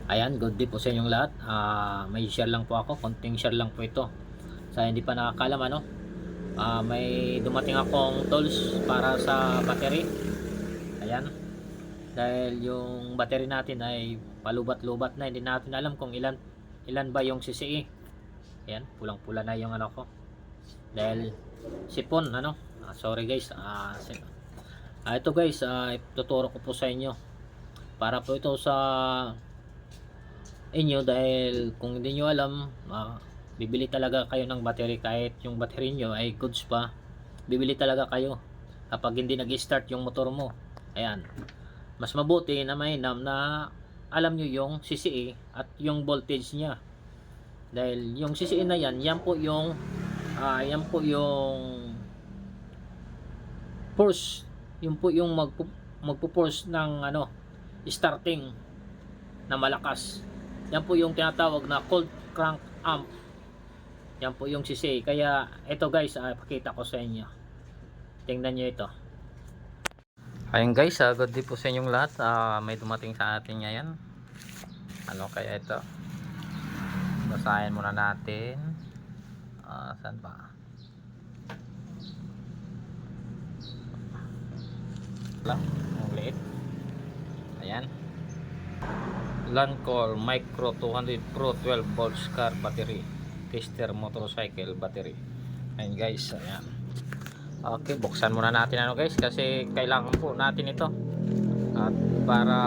Ayan, good day po sa inyong lahat. May share lang po ako, konting share lang po ito. Sa hindi pa nakakalam ano, may dumating akong tools para sa battery. Ayan, dahil yung battery natin ay palubat-lubat na, hindi natin alam kung ilan ba yung CCE. Ayan, pulang-pula na yung ano ko. Dahil sipon ano. Sorry guys. Ito guys, tuturo ko po sa inyo. Para po ito sa inyo dahil kung hindi nyo alam, bibili talaga kayo ng battery kahit yung battery nyo ay goods pa, bibili talaga kayo kapag hindi nag-start yung motor mo. Ayan, mas mabuti na mainam na alam nyo yung CCE at yung voltage nya, dahil yung CCE na yan po yung force, yun po yung magpo-force ng ano, starting na malakas. Yan po yung tinatawag na cold crank amp. Yan po yung CCA. Kaya ito guys, pakita ko sa inyo. Tingnan nyo ito. Ayun guys, good day po sa inyong lahat. May dumating sa atin ngayon. Ano kaya ito? Basahin muna natin. Saan ba? Ang liit. Ayan. Lancor Micro 200 Pro 12 volts car battery tester motorcycle battery. Ayan guys, ayan. Okay, buksan muna natin ano guys, kasi kailangan po natin ito at para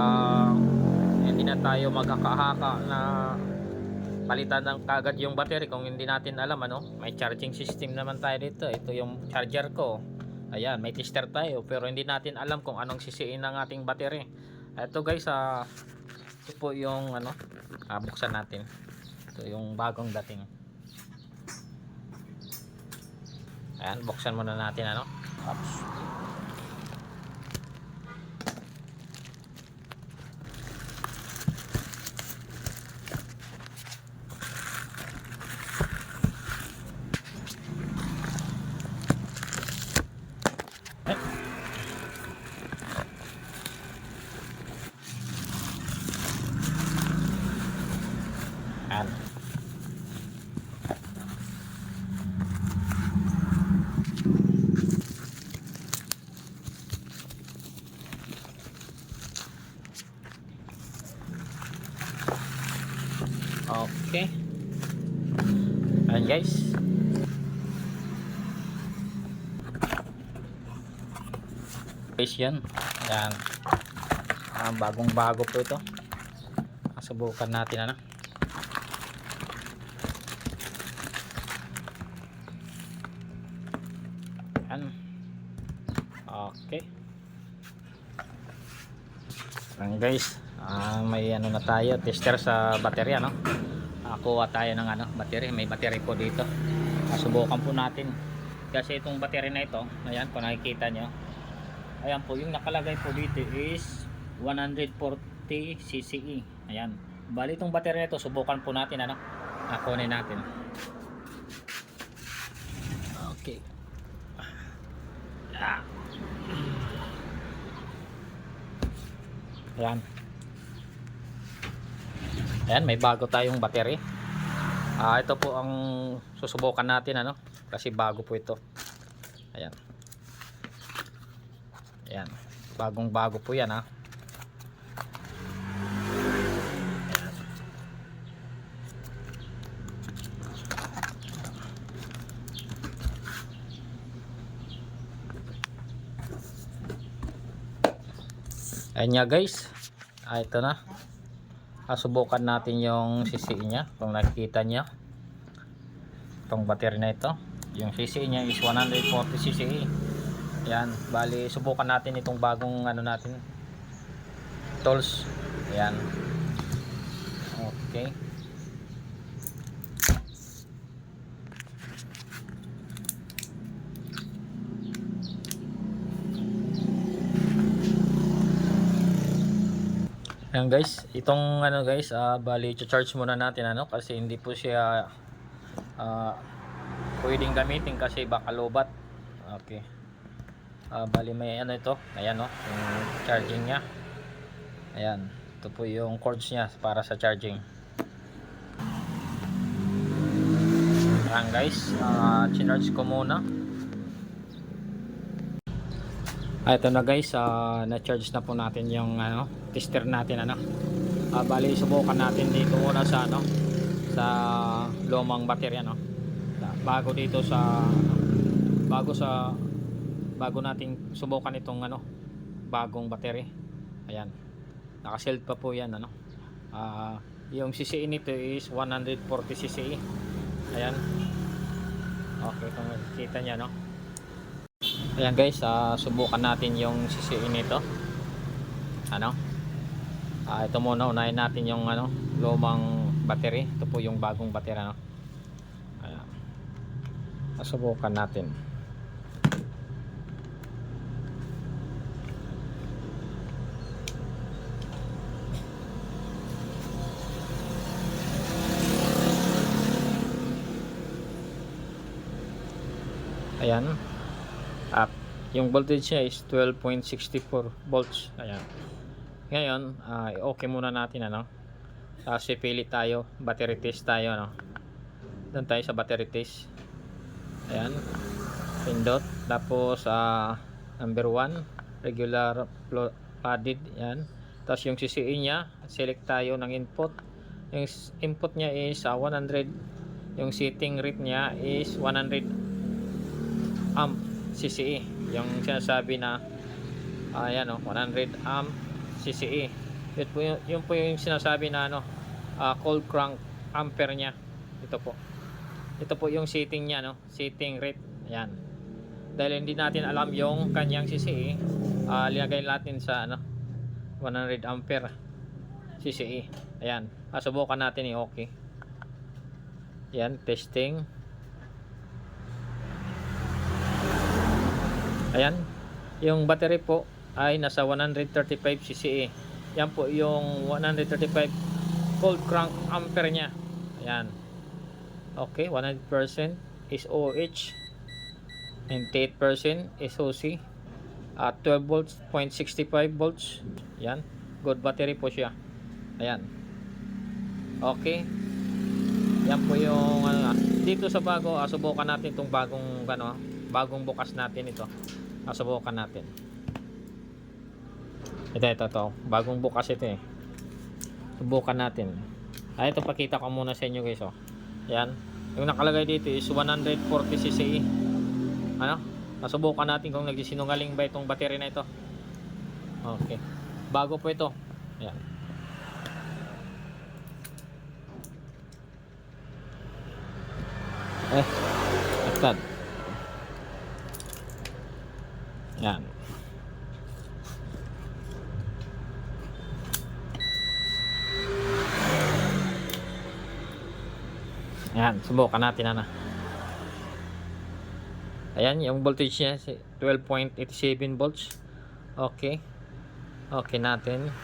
hindi na tayo magkakahaka na palitan ng kagad yung battery kung hindi natin alam ano. May charging system naman tayo dito. Ito yung charger ko. Ayan, may tester tayo pero hindi natin alam kung anong sisiin ng ating battery. Ito guys, ito po yung ano, buksan natin. Ito yung bagong dating. Ayan, buksan muna natin ano. Oops. Ayan. Okay. Ayan guys. Guys yan. Ayan. Bagong bago po ito. Subukan natin ano. Ayan. Okay. Ayan guys. May ano na tayo, tester sa battery ano. Kuha tayo ng ano, battery. May battery po dito. Subukan po natin. Kasi itong battery na ito, ayan, kung nakikita nyo, ayan po, yung nakalagay po dito is 140 CCE. Ayan. Bali itong battery na ito, subukan po natin ano. Kunin natin. Okay. Ayan. Ayan, may bago tayong battery. Ito po ang susubukan natin ano, kasi bago po ito. Ayan. Ayan. Bagong bago po yan ha. Ayan nga guys. Ito na. Subukan natin yung CCE nya. Kung nakikita nyo itong battery na ito, yung CCE nya is 140 CCE. Ayan, bali subukan natin itong bagong ano natin, tools. Ayan. Okay. Ayan guys, itong ano guys, bali i-charge muna natin ano, kasi hindi po siya pwedeng gamitin kasi baka lobat. Okay. Bali may ano ito, ayan no, yung charging nya. Ayan. Ito po yung cords niya para sa charging. Ayan guys, chinarge ko muna. Ito na guys, na-charge na po natin yung tester natin bali subukan natin dito muna sa sa lumang baterya bago dito sa bago nating subukan itong bagong battery. Ayan. Naka-sealed pa po 'yan yung CCE nito is 140 CCE. Ayan. Okay, kung makikita niya Ayan guys, subukan natin yung CCE nito. Ito muna, unahin natin yung lumang battery. Ito po yung bagong battery Ayan. Subukan natin. Ayan. Yung voltage niya is 12.64 volts. Ayan. Ngayon, okay muna natin pili tayo, battery test tayo Doon tayo sa battery test. Ayan. Pindot. Tapos number 1, regular padded. Ayan. Tapos yung CCE niya, select tayo ng input. Yung input niya is 100. Yung setting rate niya is 100 amp CCE. Yung sinasabi na ayan 100 amp CCE. Yun po yung sinasabi na cold crank ampere nya. Ito po yung setting nya setting rate. Ayan. Dahil hindi natin alam yung kanyang CCE, lagay natin sa 100 ampere CCE. Ayan. Subukan natin okay. Ayan, testing. Ayan, yung battery po ay nasa 135 CCE. Yan po yung 135 cold crank ampere nya. Ayan. Okay, 100% is OH, 98% is OC, at 12 volts, 0.65 volts. Yan, good battery po siya. Ayan. Okay. Yan po yung dito sa bago, subukan natin itong bagong bukas natin ito. Subukan natin. Ito. Bagong bukas ito Subukan natin. Ito pakita ko muna sa inyo guys Yan. Yung nakalagay dito is 140 CCE. Subukan natin kung nagsisinungaling ba itong battery na ito. Okay. Bago po ito. Yan. Agtad. Yan. Yan, subukan natin Ayan, yung voltage niya 12.87 volts. Okay. Okay natin.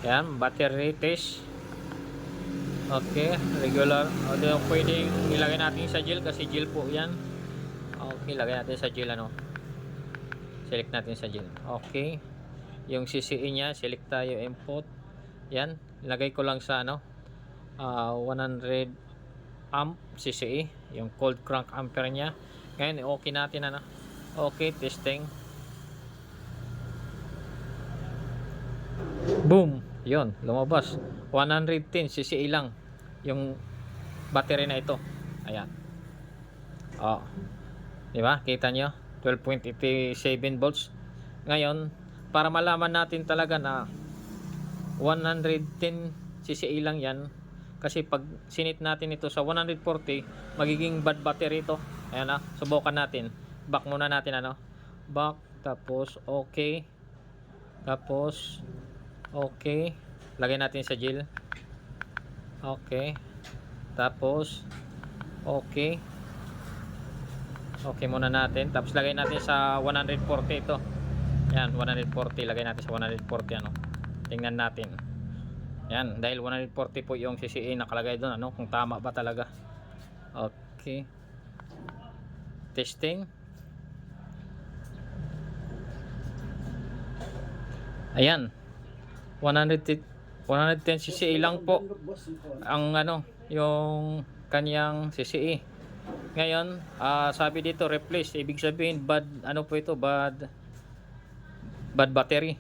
Yan, battery test. Okay, regular. Pwedeng ilagay natin sa gel kasi gel po yan. Okay, lagay natin sa gel select natin sa gel. Okay. Yung CCE nya, select tayo input. Yan, ilagay ko lang sa 100 amp CCE, yung cold crank ampere nya. Ngayon, okay natin Okay, testing. Boom. Yon, lumabas. 110 CCE lang yung battery na ito. Ayan. Di ba? Kita nyo? 12.87 volts. Ngayon, para malaman natin talaga na 110 CCE lang yan, kasi pag sinit natin ito sa 140, magiging bad battery ito. Ayan subukan natin. Back muna natin back, tapos okay, tapos okay, lagay natin sa gel. Okay, tapos okay muna natin, tapos lagay natin sa 140 ito. Yan, 140, lagay natin sa 140 tingnan natin. Yan, dahil 140 po yung CCE nakalagay doon kung tama ba talaga. Okay, testing. Ayan, 110 110 CCE lang po ang ano, yung kanyang CCE. Ngayon, sabi dito replace, ibig sabihin bad ano po ito, bad battery.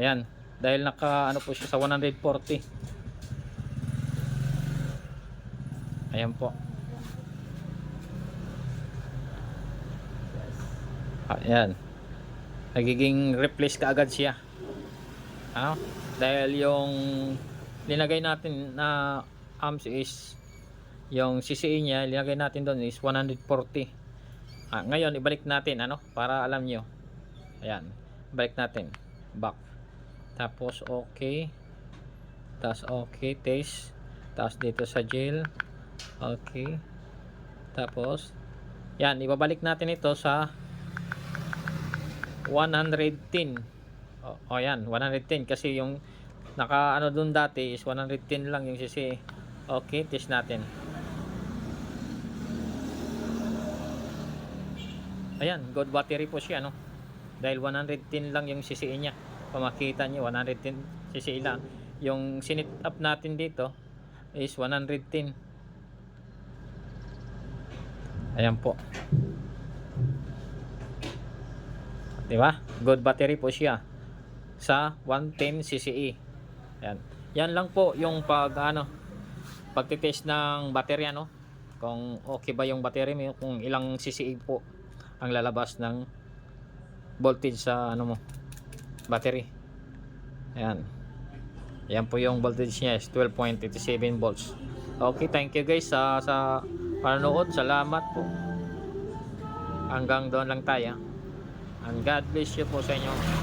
Ayan, dahil naka ano po siya sa 140. Ayan po. Ayan. Nagiging replace kaagad siya. Ano? Dahil yung linagay natin na amps is yung CCE niya, linagay natin doon is 140. Ngayon ibalik natin ano para alam nyo. Ayan. Balik natin. Back. Tapos okay. Tapos okay, taste. Tapos dito sa gel. Okay. Tapos yan, ibabalik natin ito sa 110. O yan, 110 kasi yung naka ano dun dati is 110 lang yung CC. Okay, test natin. Ayan, good battery po siya, no? Dahil 110 lang yung CC niya. Kung makita niyo, 110 CC lang. Yung sinit up natin dito is 110. Ayan po. Diba? Good battery po siya sa 110 CCE. Yan. Yan lang po yung pagtitest ng battery ano. Kung okay ba yung battery mo, kung ilang CCE po ang lalabas ng voltage sa ano mo, battery. Ayan. Yan po yung voltage niya is 12.87 volts. Okay, thank you guys sa panonood. Salamat po. Hanggang doon lang tayo. And God bless you po sa inyo.